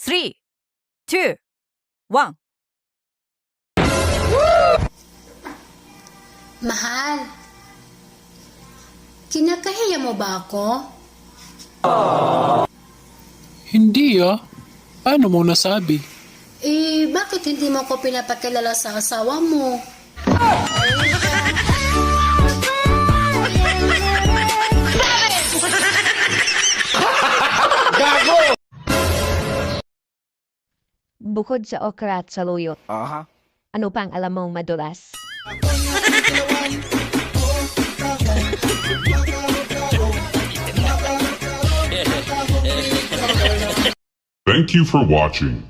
3, 2, 1. Mahal, kinakahiya mo ba ako? Hindi Paano mo nasabi? Bakit hindi mo ko pinapakilala sa asawa mo? Bukod sa okra at saluyot, Aha. ano pang alam mong madulas? Thank you for watching.